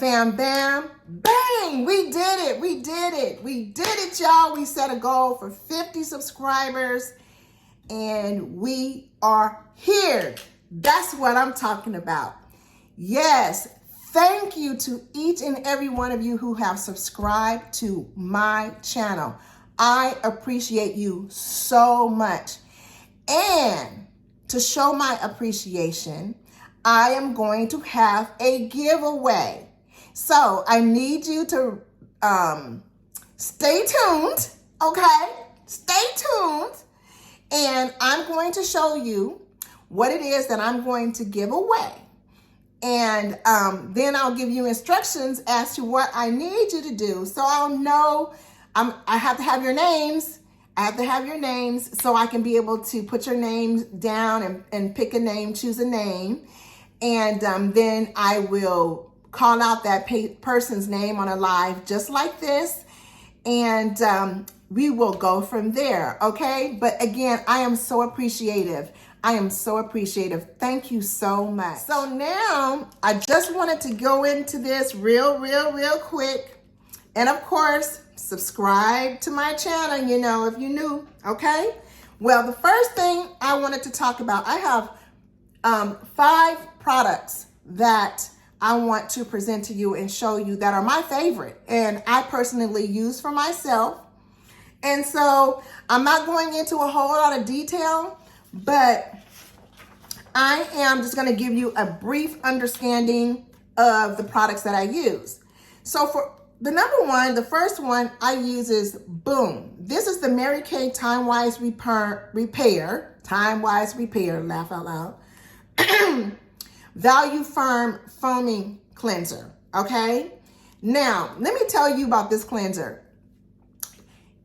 fam bam? Bang! We did it. We did it. We did it, y'all. We set a goal for 50 subscribers and we are here. That's what I'm talking about. Yes. Thank you to each and every one of you who have subscribed to my channel. I appreciate you so much. And to show my appreciation, I am going to have a giveaway. So I need you to stay tuned, okay? Stay tuned. And I'm going to show you what it is that I'm going to give away. And then I'll give you instructions as to what I need you to do. So I'll know I have to have your names. I have to have your names so I can be able to put your names down and pick a name, choose a name. And then I will call out that person's name on a live just like this. And we will go from there, okay? But again, I am so appreciative. I am so appreciative. Thank you so much. So now I just wanted to go into this real quick. And of course, subscribe to my channel, you know, if you're new, okay? Well, the first thing I wanted to talk about, I have 5 products that I want to present to you and show you that are my favorite and I personally use for myself. And so I'm not going into a whole lot of detail, but I am just going to give you a brief understanding of the products that I use. So for the number one, the first one I use is Boom. This is the Mary Kay Timewise Repair, Timewise Repair, laugh out loud, Value Firm Foaming Cleanser, okay? Now, let me tell you about this cleanser.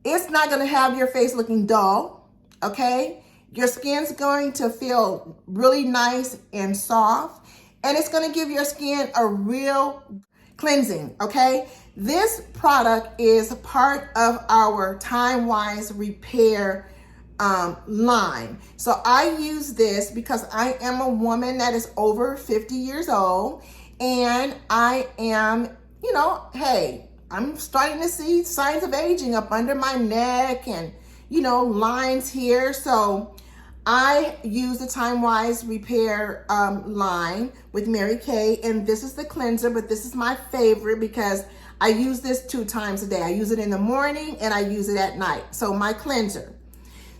It's not going to have your face looking dull, okay? Your skin's going to feel really nice and soft, and it's going to give your skin a real cleansing, okay? This product is part of our Timewise Repair line. So I use this because I am a woman that is over 50 years old, and I am, you know, hey, I'm starting to see signs of aging up under my neck and, you know, lines here. So I use the Timewise Repair line with Mary Kay, and this is the cleanser, but this is my favorite because I use this 2 times a day. I use it in the morning and I use it at night. So my cleanser.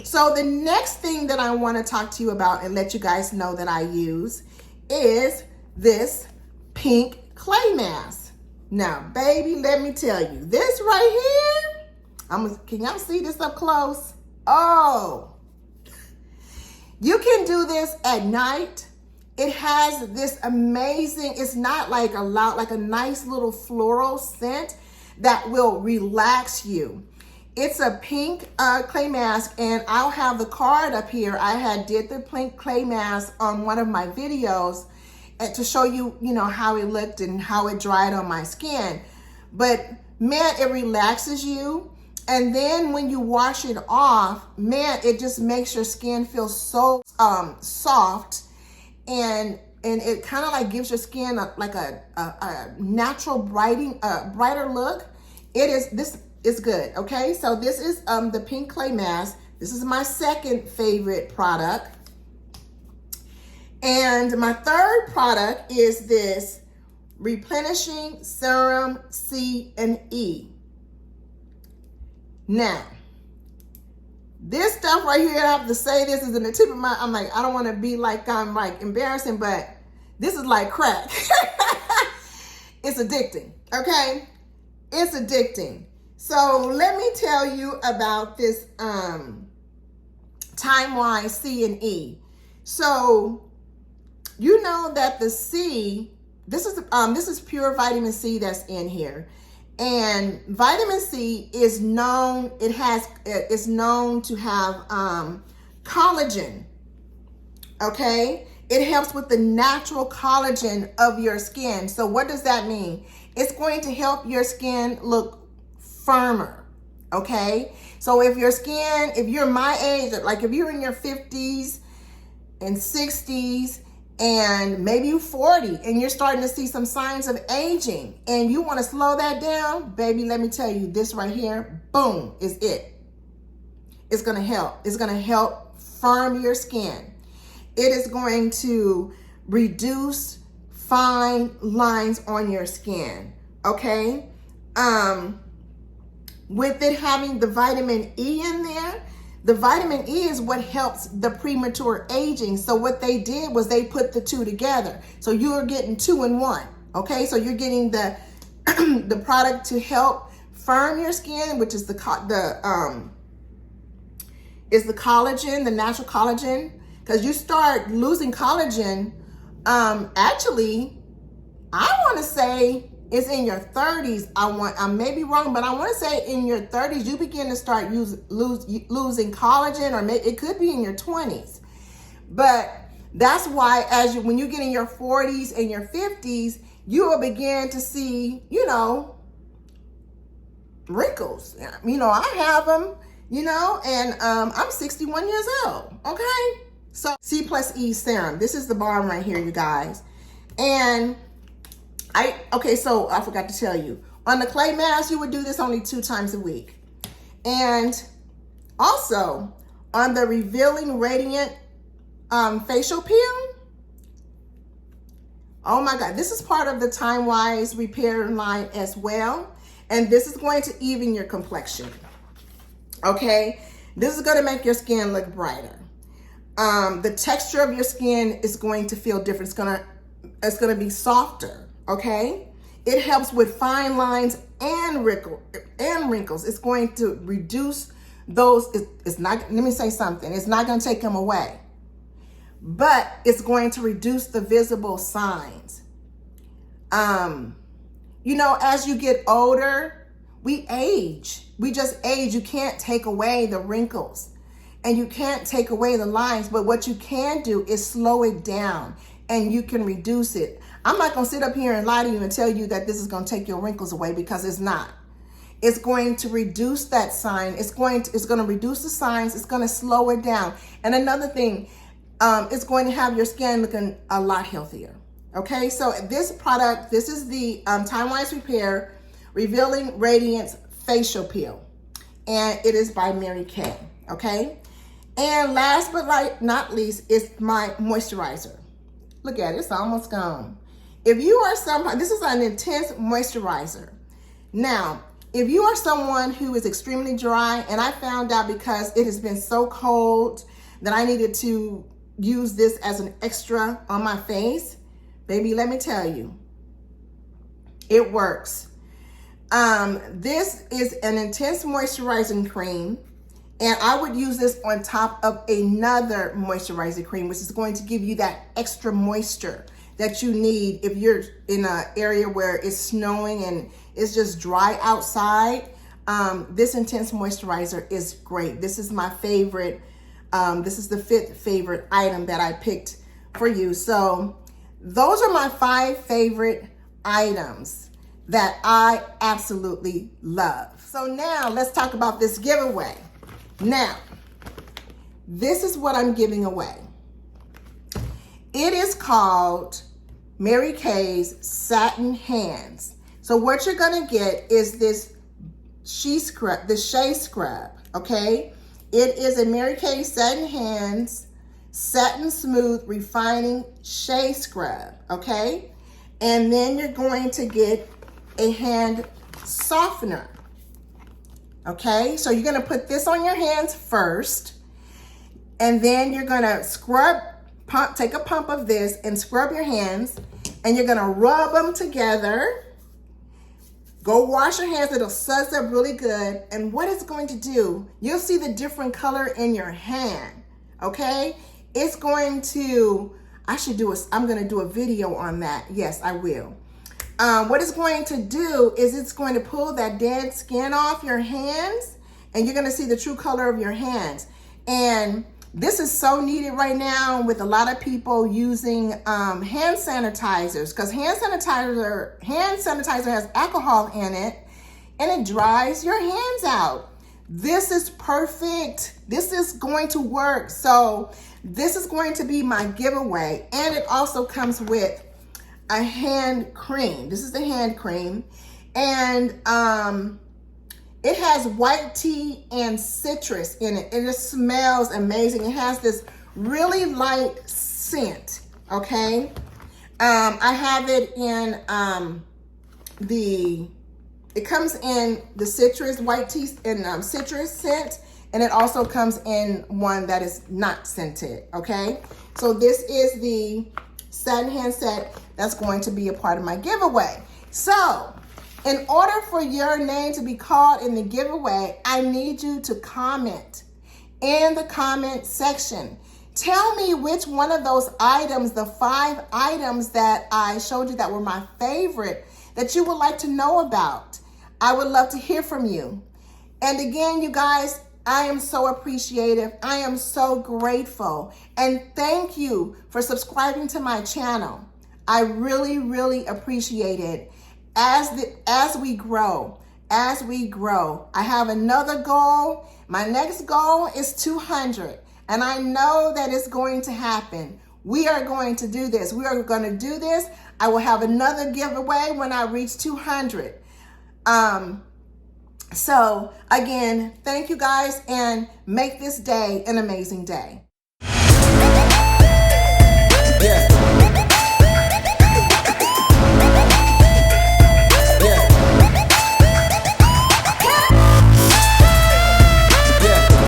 So the next thing that I want to talk to you about and let you guys know that I use is this pink clay mask. Now, baby, let me tell you, this right here, can y'all see this up close? Oh, you can do this at night. It has this amazing, it's not like like a nice little floral scent that will relax you. It's a pink clay mask, and I'll have the card up here. I did the pink clay mask on one of my videos and to show you, you know, how it looked and how it dried on my skin. But man, it relaxes you. And then when you wash it off, man, it just makes your skin feel so soft, and it kind of like gives your skin a natural brighter look. This is good, okay? So this is the pink clay mask. This is my second favorite product. And my third product is this Replenishing Serum C+E. Now, this stuff right here, I have to say this is in the tip of my, I'm like, I don't want to be like, I'm like embarrassing, but this is like crack. It's addicting, okay? It's addicting. So let me tell you about this Timewise C+E. So you know that the C, this is pure vitamin C that's in here. And vitamin C is known, it's known to have collagen, okay? It helps with the natural collagen of your skin. So what does that mean? It's going to help your skin look firmer, okay? So if your skin, if you're my age, like if you're in your 50s and 60s and maybe you're 40 and you're starting to see some signs of aging and you want to slow that down, baby, let me tell you, this right here, boom, is it. It's going to help. It's going to help firm your skin. It is going to reduce fine lines on your skin, okay? With it having the vitamin E in there, the vitamin E is what helps the premature aging. So what they did was they put the two together. So you are getting 2 in 1, okay? So you're getting the the product to help firm your skin, which is the collagen, the natural collagen. Because you start losing collagen, actually, I want to say it's in your 30s. I may be wrong, but I want to say in your 30s, you begin to start losing collagen, or it could be in your 20s. But that's why when you get in your 40s and your 50s, you will begin to see, wrinkles. I have them, and I'm 61 years old, okay? So C+E Serum, this is the balm right here, you guys. And so I forgot to tell you, on the clay mask, you would do this only 2 times a week. And also on the Revealing Radiant facial peel, oh my God, this is part of the Timewise repair line as well. And this is going to even your complexion, okay? This is gonna make your skin look brighter. The texture of your skin is going to feel different. It's gonna be softer, okay? It helps with fine lines and wrinkles. It's going to reduce those. It's not, let me say something. It's not gonna take them away, but it's going to reduce the visible signs. As you get older, we age. We just age. You can't take away the wrinkles. And you can't take away the lines, but what you can do is slow it down and you can reduce it. I'm not gonna sit up here and lie to you and tell you that this is gonna take your wrinkles away, because it's not. It's going to reduce that sign. It's gonna reduce the signs. It's gonna slow it down. And another thing, it's going to have your skin looking a lot healthier. Okay, so this product, this is the Timewise Repair Revealing Radiance Facial Peel. And it is by Mary Kay, okay? And last but not least is my moisturizer. Look at it, it's almost gone. If you are someone, this is an intense moisturizer. Now, if you are someone who is extremely dry, and I found out because it has been so cold that I needed to use this as an extra on my face, baby, let me tell you, it works. This is an intense moisturizing cream. And I would use this on top of another moisturizer cream, which is going to give you that extra moisture that you need if you're in an area where it's snowing and it's just dry outside. This intense moisturizer is great. This is my favorite. This is the 5th favorite item that I picked for you. So those are my 5 favorite items that I absolutely love. So now let's talk about this giveaway. Now, this is what I'm giving away. It is called Mary Kay's Satin Hands. So what you're gonna get is this Shea Scrub, okay? It is a Mary Kay Satin Hands, Satin Smooth Refining Shea Scrub, okay? And then you're going to get a hand softener. Okay, so you're gonna put this on your hands first, and then you're gonna take a pump of this and scrub your hands, and you're gonna rub them together. Go wash your hands, it'll suds up really good. And what it's going to do, you'll see the different color in your hand, okay? It's going to, I'm gonna do a video on that. Yes, I will. What it's going to do is it's going to pull that dead skin off your hands, and you're gonna see the true color of your hands. And this is so needed right now with a lot of people using hand sanitizers, because hand sanitizer has alcohol in it, and it dries your hands out. This is perfect. This is going to work. So this is going to be my giveaway. And it also comes with a hand cream. This is the hand cream. And it has white tea and citrus in it. It just smells amazing. It has this really light scent, okay? I have it in it comes in the citrus, white tea and citrus scent, and it also comes in one that is not scented, okay? So this is the satin hand set that's going to be a part of my giveaway. So, in order for your name to be called in the giveaway, I need you to comment in the comment section. Tell me which one of those items, the 5 items that I showed you that were my favorite, that you would like to know about. I would love to hear from you. And again, you guys, I am so appreciative. I am so grateful. And thank you for subscribing to my channel. I really, really appreciate it. As we grow, I have another goal. My next goal is 200. And I know that it's going to happen. We are going to do this. We are going to do this. I will have another giveaway when I reach 200. So again, thank you guys, and make this day an amazing day.